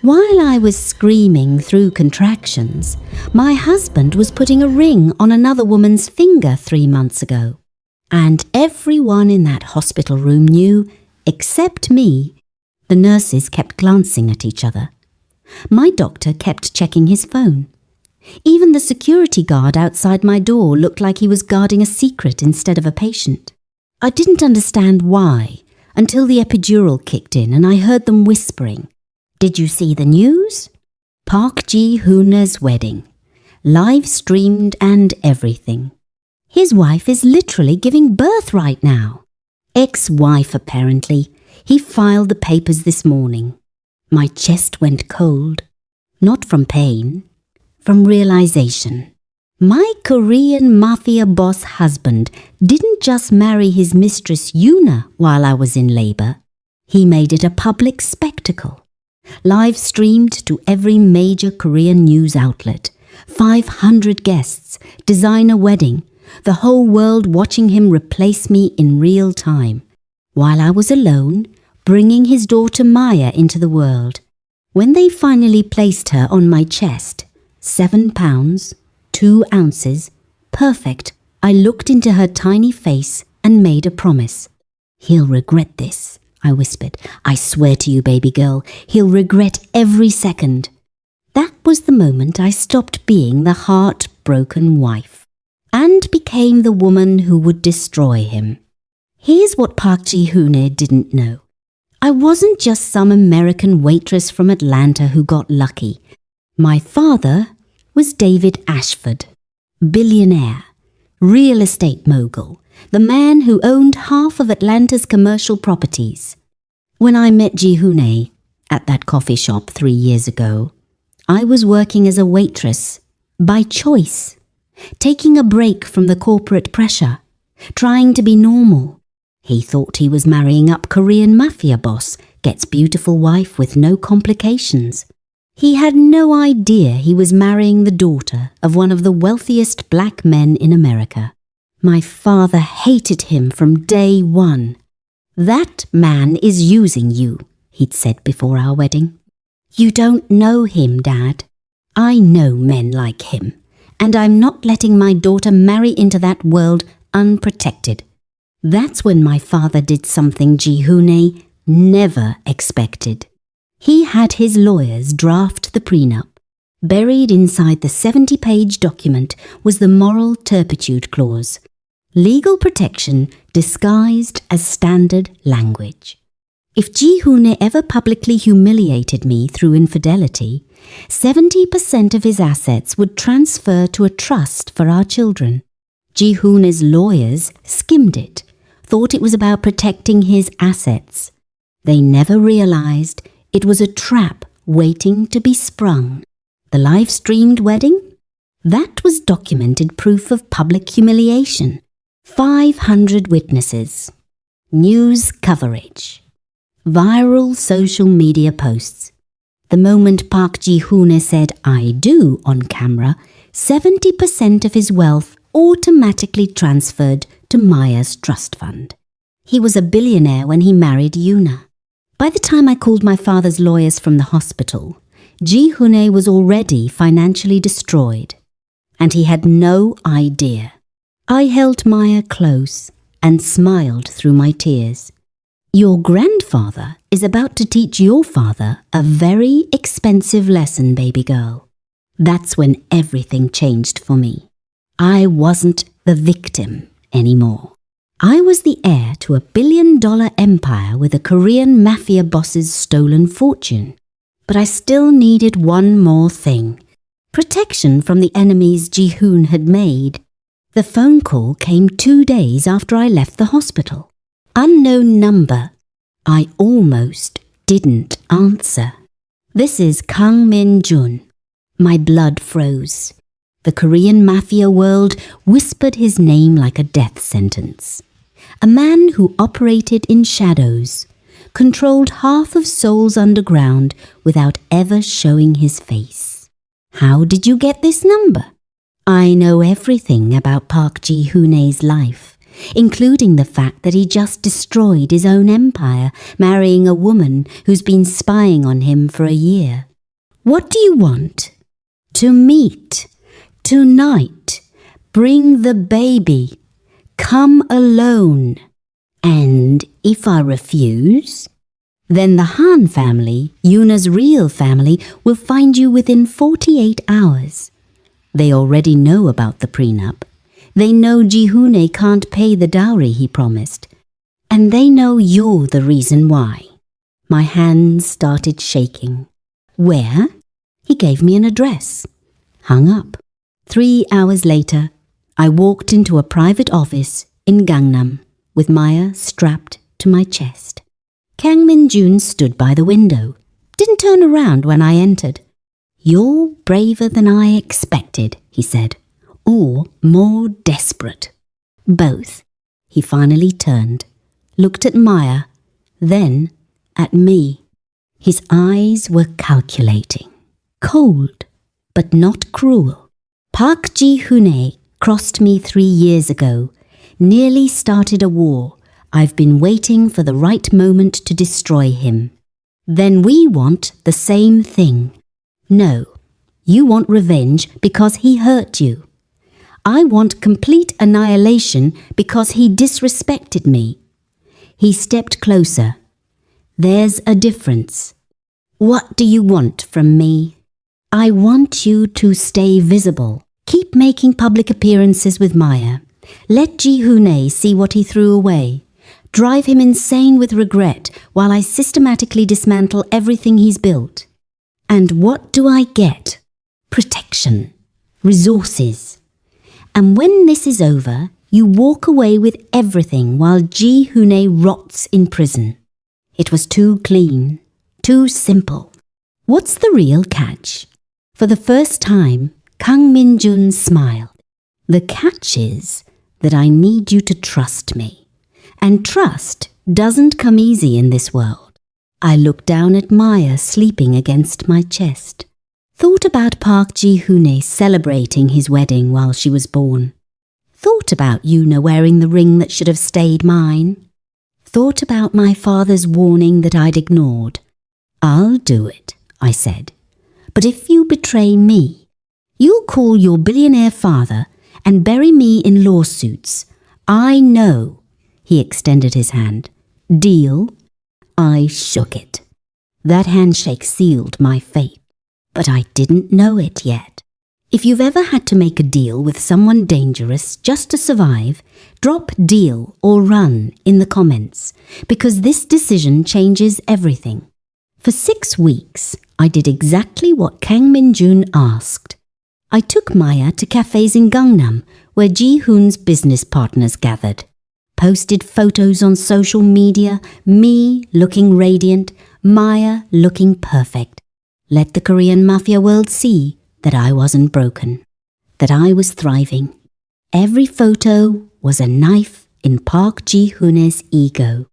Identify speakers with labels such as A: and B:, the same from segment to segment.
A: While I was screaming through contractions, my husband was putting a ring on another woman's finger 3 months ago. And everyone in that hospital room knew, except me. The nurses kept glancing at each other. My doctor kept checking his phone. Even the security guard outside my door looked like he was guarding a secret instead of a patient. I didn't understand why until the epidural kicked in and I heard them whispering. Did you see the news? Park Ji-hoona's wedding. Live streamed and everything. His wife is literally giving birth right now. Ex-wife apparently. He filed the papers this morning. My chest went cold. Not from pain, from realization. My Korean Mafia boss husband didn't just marry his mistress Yuna while I was in labor. He made it a public spectacle. Live streamed to every major Korean news outlet. 500 guests, designer wedding, the whole world watching him replace me in real time. While I was alone, bringing his daughter Maya into the world. When they finally placed her on my chest, 7 pounds, 2 ounces, perfect, I looked into her tiny face and made a promise. He'll regret this, I whispered. I swear to you, baby girl, he'll regret every second. That was the moment I stopped being the heartbroken wife and became the woman who would destroy him. Here's what Park Ji-hoona didn't know. I wasn't just some American waitress from Atlanta who got lucky. My father was David Ashford, billionaire, real estate mogul, the man who owned half of Atlanta's commercial properties. When I met Ji-hoona at that coffee shop 3 years ago, I was working as a waitress by choice, taking a break from the corporate pressure, trying to be normal. He thought he was marrying up Korean Mafia boss, gets beautiful wife with no complications. He had no idea he was marrying the daughter of one of the wealthiest black men in America. My father hated him from day one. That man is using you, he'd said before our wedding. You don't know him, Dad. I know men like him, and I'm not letting my daughter marry into that world unprotected. That's when my father did something Ji-hoona never expected. He had his lawyers draft the prenup. Buried inside the 70-page document was the moral turpitude clause, legal protection disguised as standard language. If Ji-hoona ever publicly humiliated me through infidelity, 70% of his assets would transfer to a trust for our children. Ji-hoona's lawyers skimmed it, thought it was about protecting his assets. They never realized it was a trap waiting to be sprung. The live-streamed wedding? That was documented proof of public humiliation. 500 witnesses. News coverage. Viral social media posts. The moment Park Ji-hoona said "I do" on camera, 70% of his wealth automatically transferred to Maya's trust fund. He was a billionaire when he married Yuna. By the time I called my father's lawyers from the hospital, Ji-hoona was already financially destroyed, and he had no idea. I held Maya close and smiled through my tears. Your grandfather is about to teach your father a very expensive lesson, baby girl. That's when everything changed for me. I wasn't the victim anymore. I was the heir to a billion-dollar empire with a Korean Mafia boss's stolen fortune. But I still needed one more thing. Protection from the enemies Ji-hoon had made. The phone call came 2 days after I left the hospital. Unknown number. I almost didn't answer. This is Kang Min-jun. My blood froze. The Korean Mafia world whispered his name like a death sentence. A man who operated in shadows, controlled half of Seoul's underground without ever showing his face. How did you get this number? I know everything about Park Ji-hoona's life, including the fact that he just destroyed his own empire, marrying a woman who's been spying on him for a year. What do you want? To meet. Tonight. Bring the baby. Come alone. And if I refuse, then the Han family, Yuna's real family, will find you within 48 hours. They already know about the prenup. They know Ji-hoon can't pay the dowry he promised. And they know you're the reason why. My hands started shaking. Where? He gave me an address. Hung up. 3 hours later, I walked into a private office in Gangnam with Maya strapped to my chest. Kang Min-jun stood by the window, didn't turn around when I entered. You're braver than I expected, he said, or more desperate. Both. He finally turned, looked at Maya, then at me. His eyes were calculating, cold, but not cruel. Park Ji-hoon crossed me 3 years ago, nearly started a war. I've been waiting for the right moment to destroy him. Then we want the same thing. No, you want revenge because he hurt you. I want complete annihilation because he disrespected me. He stepped closer. There's a difference. What do you want from me? I want you to stay visible. Keep making public appearances with Maya. Let Ji-hoon see what he threw away. Drive him insane with regret while I systematically dismantle everything he's built. And what do I get? Protection. Resources. And when this is over, you walk away with everything while Ji-hoon rots in prison. It was too clean, too simple. What's the real catch? For the first time, Kang Min-jun smiled. The catch is that I need you to trust me. And trust doesn't come easy in this world. I looked down at Maya sleeping against my chest. Thought about Park Ji-hoon celebrating his wedding while she was born. Thought about Yuna wearing the ring that should have stayed mine. Thought about my father's warning that I'd ignored. I'll do it, I said. But if you betray me, you'll call your billionaire father and bury me in lawsuits. I know. He extended his hand. Deal? I shook it. That handshake sealed my fate. But I didn't know it yet. If you've ever had to make a deal with someone dangerous just to survive, drop deal or run in the comments, because this decision changes everything. For 6 weeks, I did exactly what Kang Min-jun asked. I took Maya to cafes in Gangnam, where Ji-hoon's business partners gathered. Posted photos on social media, me looking radiant, Maya looking perfect. Let the Korean Mafia world see that I wasn't broken, that I was thriving. Every photo was a knife in Park Ji-hoon's ego,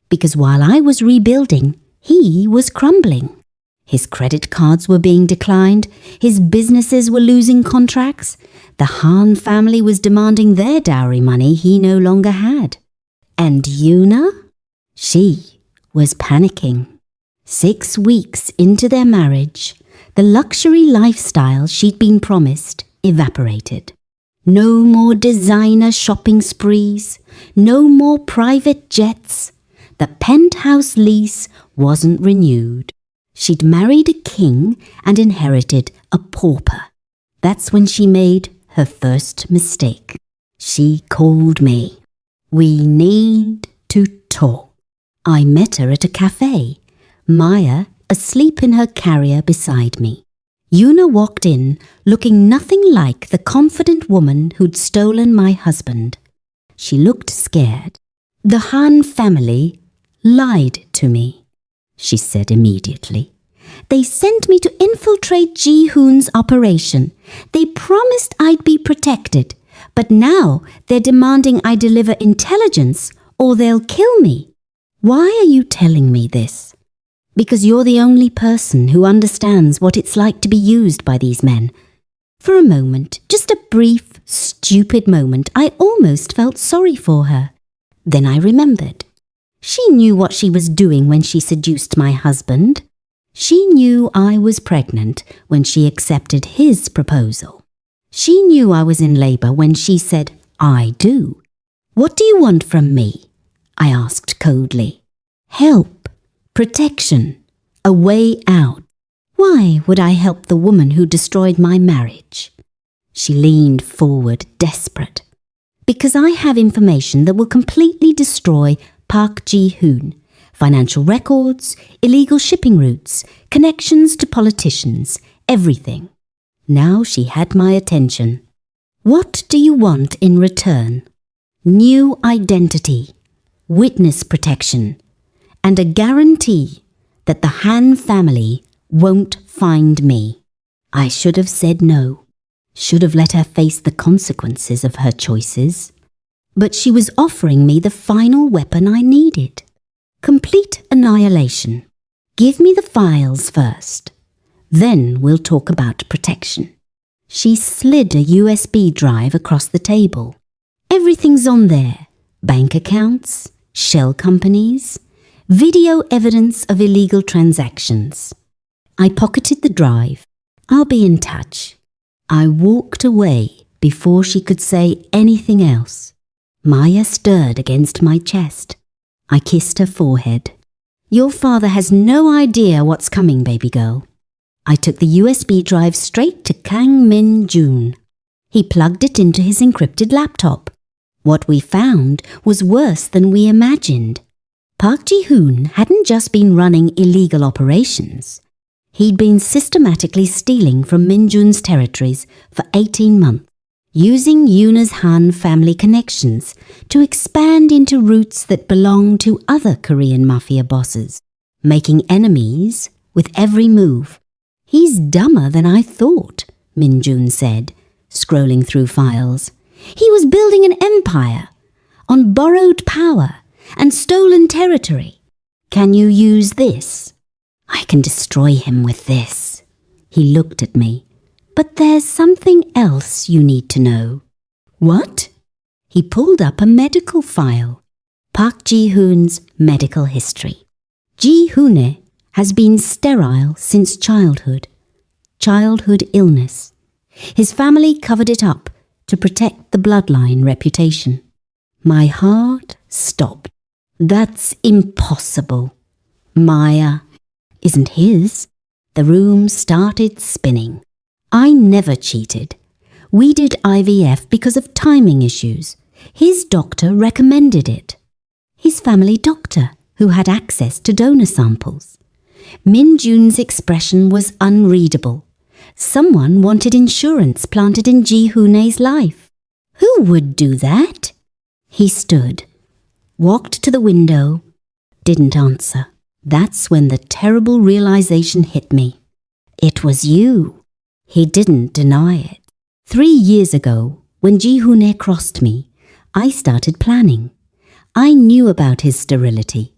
A: because while I was rebuilding, he was crumbling. His credit cards were being declined, his businesses were losing contracts, the Han family was demanding their dowry money he no longer had. And Yuna? She was panicking. 6 weeks into their marriage, the luxury lifestyle she'd been promised evaporated. No more designer shopping sprees, no more private jets. The penthouse lease wasn't renewed. She'd married a king and inherited a pauper. That's when she made her first mistake. She called me. We need to talk. I met her at a cafe. Maya, asleep in her carrier beside me. Yuna walked in, looking nothing like the confident woman who'd stolen my husband. She looked scared. The Han family lied to me, she said immediately. They sent me to infiltrate Ji-hoon's operation. They promised I'd be protected, but now they're demanding I deliver intelligence or they'll kill me. Why are you telling me this? Because you're the only person who understands what it's like to be used by these men. For a moment, just a brief, stupid moment, I almost felt sorry for her. Then I remembered. She knew what she was doing when she seduced my husband. She knew I was pregnant when she accepted his proposal. She knew I was in labour when she said, "I do." "What do you want from me?" I asked coldly. "Help, protection, a way out." Why would I help the woman who destroyed my marriage? She leaned forward, desperate. "Because I have information that will completely destroy Park Ji-hoon. Financial records, illegal shipping routes, connections to politicians, everything." Now she had my attention. "What do you want in return?" "New identity, witness protection, and a guarantee that the Han family won't find me." I should have said no. Should have let her face the consequences of her choices. But she was offering me the final weapon I needed. Complete annihilation. "Give me the files first. Then we'll talk about protection." She slid a USB drive across the table. "Everything's on there. Bank accounts, shell companies, video evidence of illegal transactions." I pocketed the drive. "I'll be in touch." I walked away before she could say anything else. Maya stirred against my chest. I kissed her forehead. "Your father has no idea what's coming, baby girl." I took the USB drive straight to Kang Min-jun. He plugged it into his encrypted laptop. What we found was worse than we imagined. Park Ji-hoon hadn't just been running illegal operations. He'd been systematically stealing from Min-jun's territories for 18 months, using Yuna's Han family connections to expand into routes that belong to other Korean mafia bosses, making enemies with every move. "He's dumber than I thought," Min-jun said, scrolling through files. "He was building an empire on borrowed power and stolen territory. Can you use this?" "I can destroy him with this." He looked at me. "But there's something else you need to know." "What?" He pulled up a medical file. Park Ji-hoon's medical history. Ji-hoon has been sterile since childhood. Childhood illness. His family covered it up to protect the bloodline reputation. My heart stopped. "That's impossible." "Maya isn't his." The room started spinning. "I never cheated. We did IVF because of timing issues. His doctor recommended it." His family doctor, who had access to donor samples. Min-jun's expression was unreadable. Someone wanted insurance planted in Ji-hoon's life. Who would do that? He stood, walked to the window, didn't answer. That's when the terrible realization hit me. It was you. He didn't deny it. 3 years ago, when Ji-hoon crossed me, I started planning. I knew about his sterility.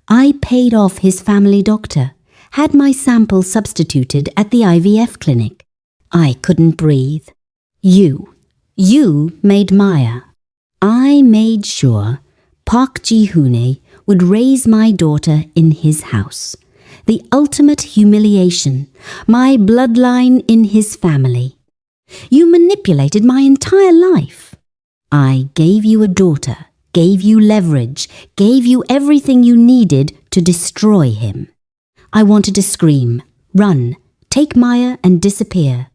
A: I paid off his family doctor, had my sample substituted at the IVF clinic. I couldn't breathe. You made Maya. I made sure Park Ji-hoon would raise my daughter in his house. The ultimate humiliation, my bloodline in his family. You manipulated my entire life. I gave you a daughter, gave you leverage, gave you everything you needed to destroy him. I wanted to scream, run, take Maya and disappear.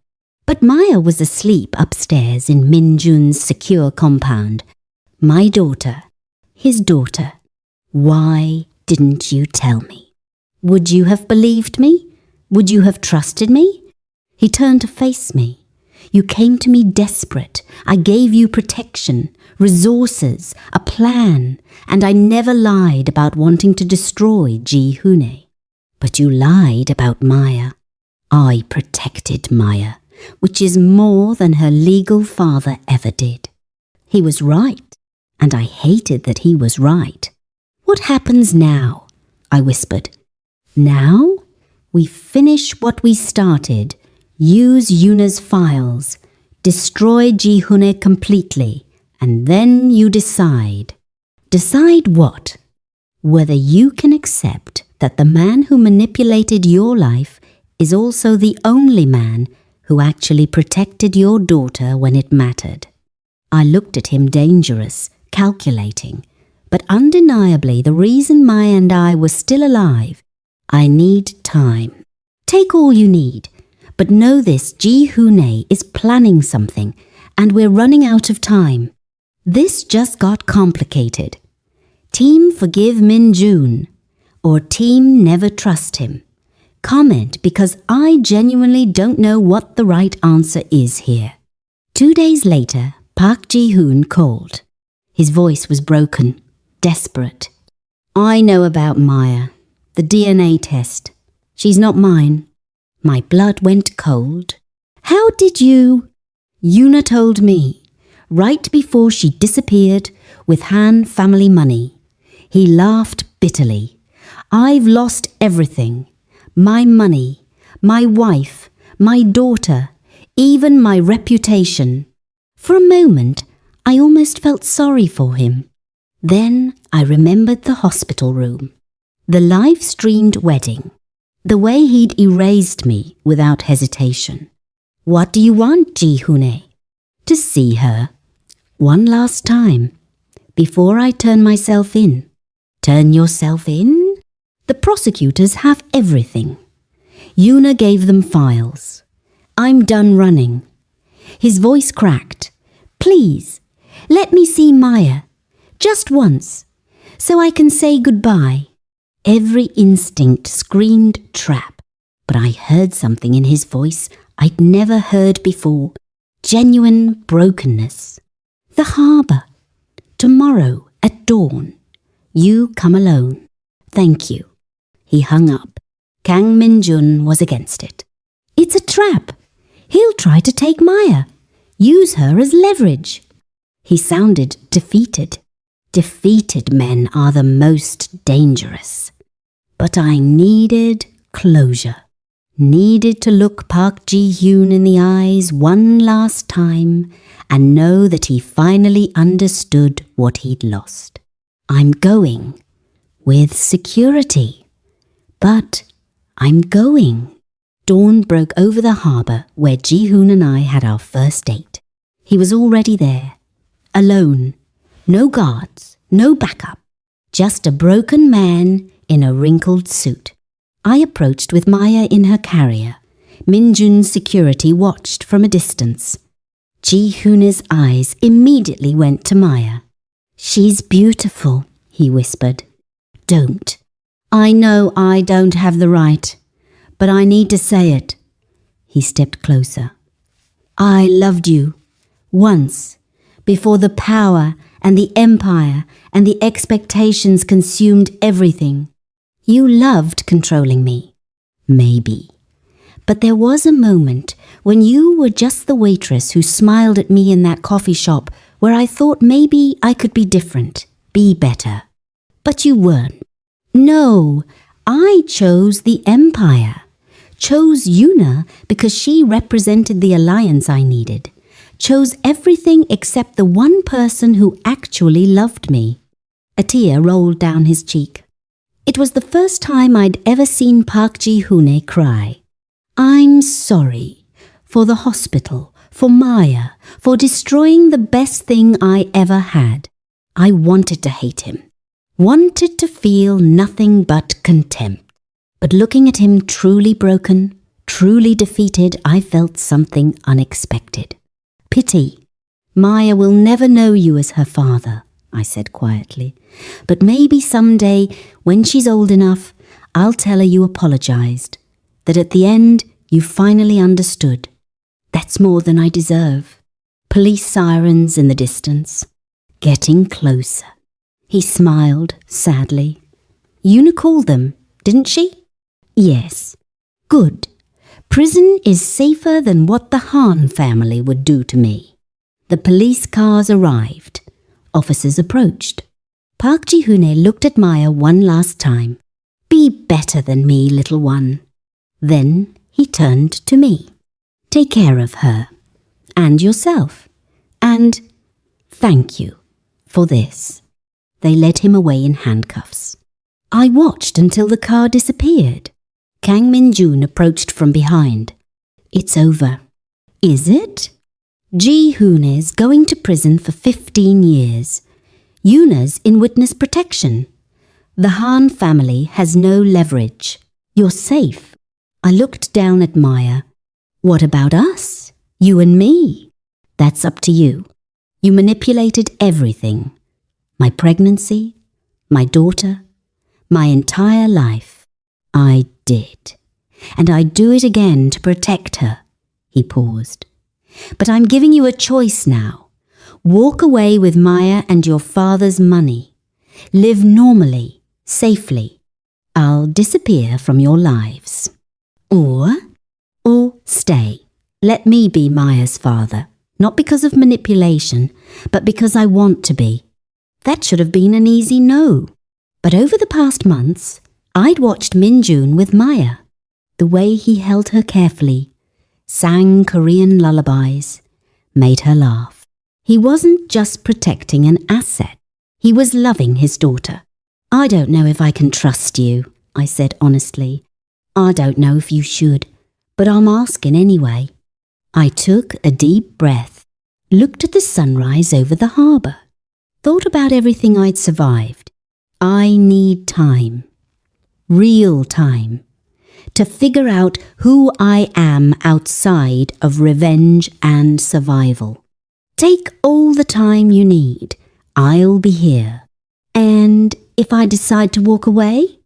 A: But Maya was asleep upstairs in Min-jun's secure compound. My daughter, his daughter. Why didn't you tell me? Would you have believed me? Would you have trusted me? He turned to face me. You came to me desperate. I gave you protection, resources, a plan, and I never lied about wanting to destroy Ji-hoon. But you lied about Maya. I protected Maya, which is more than her legal father ever did. He was right, and I hated that he was right. What happens now? I whispered. Now? We finish what we started. Use Yuna's files. Destroy Ji-hoon completely. And then you decide. Decide what? Whether you can accept that the man who manipulated your life is also the only man who actually protected your daughter when it mattered. I looked at him dangerous, calculating, but undeniably the reason Maya and I were still alive. I need time. Take all you need, but know this, Ji-hoon is planning something, and we're running out of time. This just got complicated. Team forgive Min-jun, or team never trust him. Comment because I genuinely don't know what the right answer is here. 2 days later, Park Ji-hoon called. His voice was broken, desperate. I know about Maya, the DNA test. She's not mine. My blood went cold. How did you? Yuna told me, right before she disappeared with Han family money. He laughed bitterly. I've lost everything. My money, my wife, my daughter, even my reputation. For a moment, I almost felt sorry for him. Then I remembered the hospital room, the live-streamed wedding, the way he'd erased me without hesitation. What do you want, Ji-hoon? To see her. One last time, before I turn myself in. Turn yourself in? The prosecutors have everything. Yuna gave them files. I'm done running. His voice cracked. Please, let me see Maya. Just once, so I can say goodbye. Every instinct screamed trap, but I heard something in his voice I'd never heard before. Genuine brokenness. The harbour. Tomorrow at dawn. You come alone. Thank you. He hung up. Kang Min-jun was against it. It's a trap. He'll try to take Maya. Use her as leverage. He sounded defeated. Defeated men are the most dangerous. But I needed closure. Needed to look Park Ji-hoon in the eyes one last time and know that he finally understood what he'd lost. I'm going. With security. But I'm going. Dawn broke over the harbour where Ji-hoon and I had our first date. He was already there. Alone. No guards. No backup. Just a broken man in a wrinkled suit. I approached with Maya in her carrier. Min-jun's security watched from a distance. Ji-hoon's eyes immediately went to Maya. She's beautiful, he whispered. Don't. I know I don't have the right, but I need to say it. He stepped closer. I loved you. Once. Before the power and the empire and the expectations consumed everything. You loved controlling me. Maybe. But there was a moment when you were just the waitress who smiled at me in that coffee shop where I thought maybe I could be different, be better. But you weren't. No, I chose the empire. Chose Yuna because she represented the alliance I needed. Chose everything except the one person who actually loved me. A tear rolled down his cheek. It was the first time I'd ever seen Park Ji-hoon cry. I'm sorry for the hospital, for Maya, for destroying the best thing I ever had. I wanted to hate him, wanted to feel nothing but contempt. But looking at him truly broken, truly defeated, I felt something unexpected. Pity. Maya will never know you as her father, I said quietly. But maybe someday, when she's old enough, I'll tell her you apologized. That at the end, you finally understood. That's more than I deserve. Police sirens in the distance. Getting closer. He smiled sadly. Yuna called them, didn't she? Yes. Good. Prison is safer than what the Han family would do to me. The police cars arrived. Officers approached. Park Ji-hoon looked at Maya one last time. Be better than me, little one. Then he turned to me. Take care of her. And yourself. And thank you for this. They led him away in handcuffs. I watched until the car disappeared. Kang Min-jun approached from behind. It's over. Is it? Ji-hoon is going to prison for 15 years. Yuna's in witness protection. The Han family has no leverage. You're safe. I looked down at Maya. What about us? You and me? That's up to you. You manipulated everything. My pregnancy, my daughter, my entire life. I did. And I'd do it again to protect her. He paused. But I'm giving you a choice now. Walk away with Maya and your father's money. Live normally, safely. I'll disappear from your lives. Or stay. Let me be Maya's father. Not because of manipulation, but because I want to be. That should have been an easy no. But over the past months, I'd watched Min-jun with Maya. The way he held her carefully, sang Korean lullabies, made her laugh. He wasn't just protecting an asset. He was loving his daughter. I don't know if I can trust you, I said honestly. I don't know if you should, but I'm asking anyway. I took a deep breath, looked at the sunrise over the harbour, thought about everything I'd survived. I need time, real time, to figure out who I am outside of revenge and survival. Take all the time you need. I'll be here. And if I decide to walk away,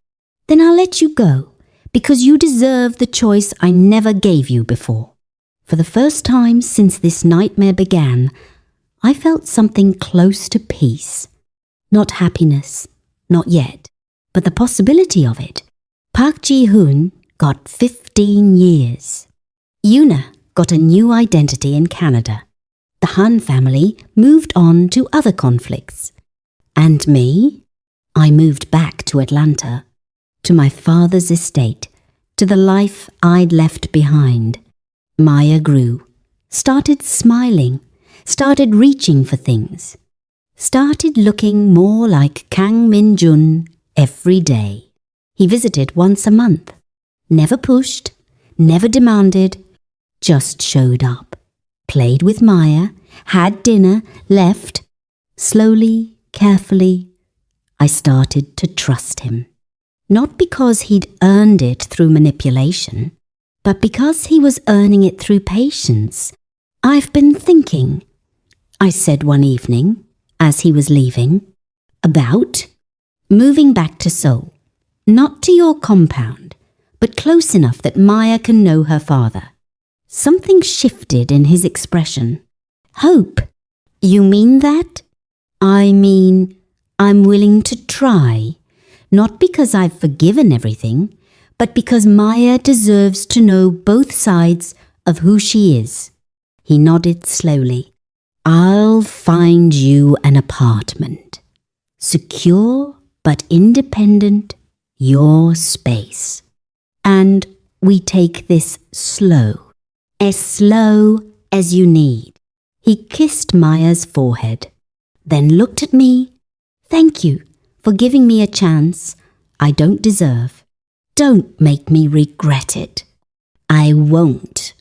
A: then I'll let you go, because you deserve the choice I never gave you before. For the first time since this nightmare began, I felt something close to peace. Not happiness, not yet, but the possibility of it. Park Ji-hoon got 15 years. Yuna got a new identity in Canada. The Han family moved on to other conflicts. And me? I moved back to Atlanta, to my father's estate, to the life I'd left behind. Maya grew, started smiling, started reaching for things, started looking more like Kang Min-jun every day. He visited once a month, never pushed, never demanded, just showed up, played with Maya, had dinner, left. Slowly, carefully, I started to trust him. Not because he'd earned it through manipulation, but because he was earning it through patience. I've been thinking, I said one evening, as he was leaving, about moving back to Seoul. Not to your compound, but close enough that Maya can know her father. Something shifted in his expression. Hope. You mean that? I mean, I'm willing to try. Not because I've forgiven everything, but because Maya deserves to know both sides of who she is. He nodded slowly. I'll find you an apartment. Secure but independent, your space. And we take this slow as you need. He kissed Maya's forehead, then looked at me. Thank you for giving me a chance I don't deserve. Don't make me regret it. I won't.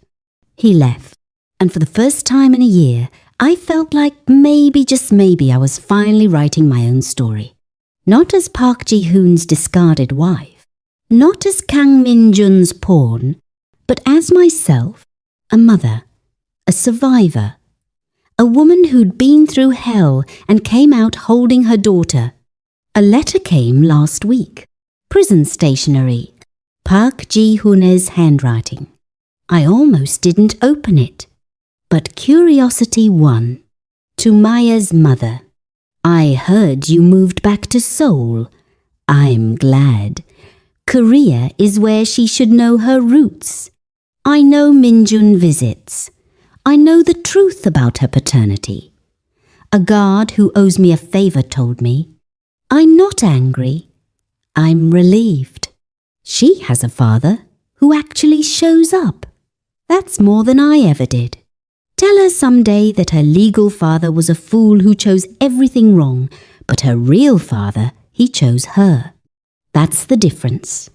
A: He left, and for the first time in a year, I felt like maybe, just maybe, I was finally writing my own story. Not as Park Ji-hoon's discarded wife, not as Kang Min-jun's pawn, but as myself, a mother, a survivor, a woman who'd been through hell and came out holding her daughter. A letter came last week. Prison stationery. Park Ji-hoon's handwriting. I almost didn't open it, but curiosity won. To Maya's mother. I heard you moved back to Seoul. I'm glad. Korea is where she should know her roots. I know Min-jun visits. I know the truth about her paternity. A guard who owes me a favor told me. I'm not angry. I'm relieved. She has a father who actually shows up. That's more than I ever did. Tell her someday that her legal father was a fool who chose everything wrong, but her real father, he chose her. That's the difference.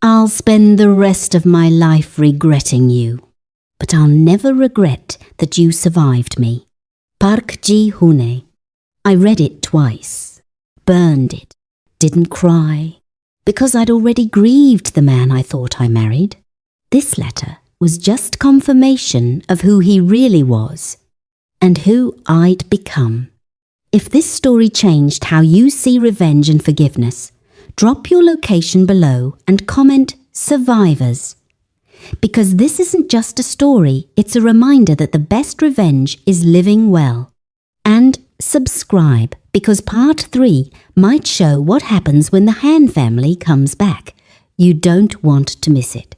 A: I'll spend the rest of my life regretting you, but I'll never regret that you survived me. Park Ji-hoon. I read it twice, burned it, didn't cry, because I'd already grieved the man I thought I married. This letter was just confirmation of who he really was and who I'd become. If this story changed how you see revenge and forgiveness, drop your location below and comment survivors. Because this isn't just a story, it's a reminder that the best revenge is living well. And subscribe, because part 3 might show what happens when the Han family comes back. You don't want to miss it.